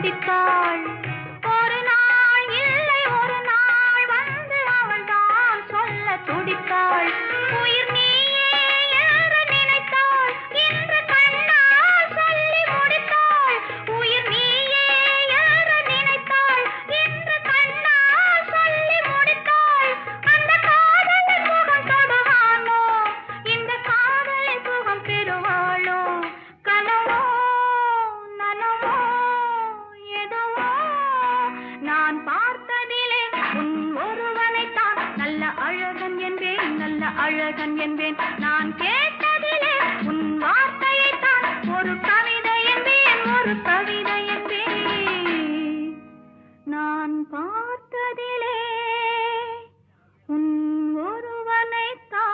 துடித்தாள். ஒரு நாள் இல்லை ஒரு நாள் வந்து அவள் தான் சொல்ல துடித்தாள். உயிர் நீயே என்று நினைத்தாள், இன்று கண்ணால் சொல்லி முடித்தாள். உயிர் நீயே என்று நினைத்தாள், இன்று கண்ணால் சொல்லி முடித்தாள். அந்த காதலின் முகம் தொடுவானோ, இந்த காதலின் சுகம் பெறுவாளோ? கனவோ நனவோ எதுவோ நான் பார்த்ததிலே உன் ஒருவனைத்தான் நல்ல அழகன் என்பேன், நல்ல அழகன் என்பேன். நான் கேட்டதிலே உன் வார்த்தை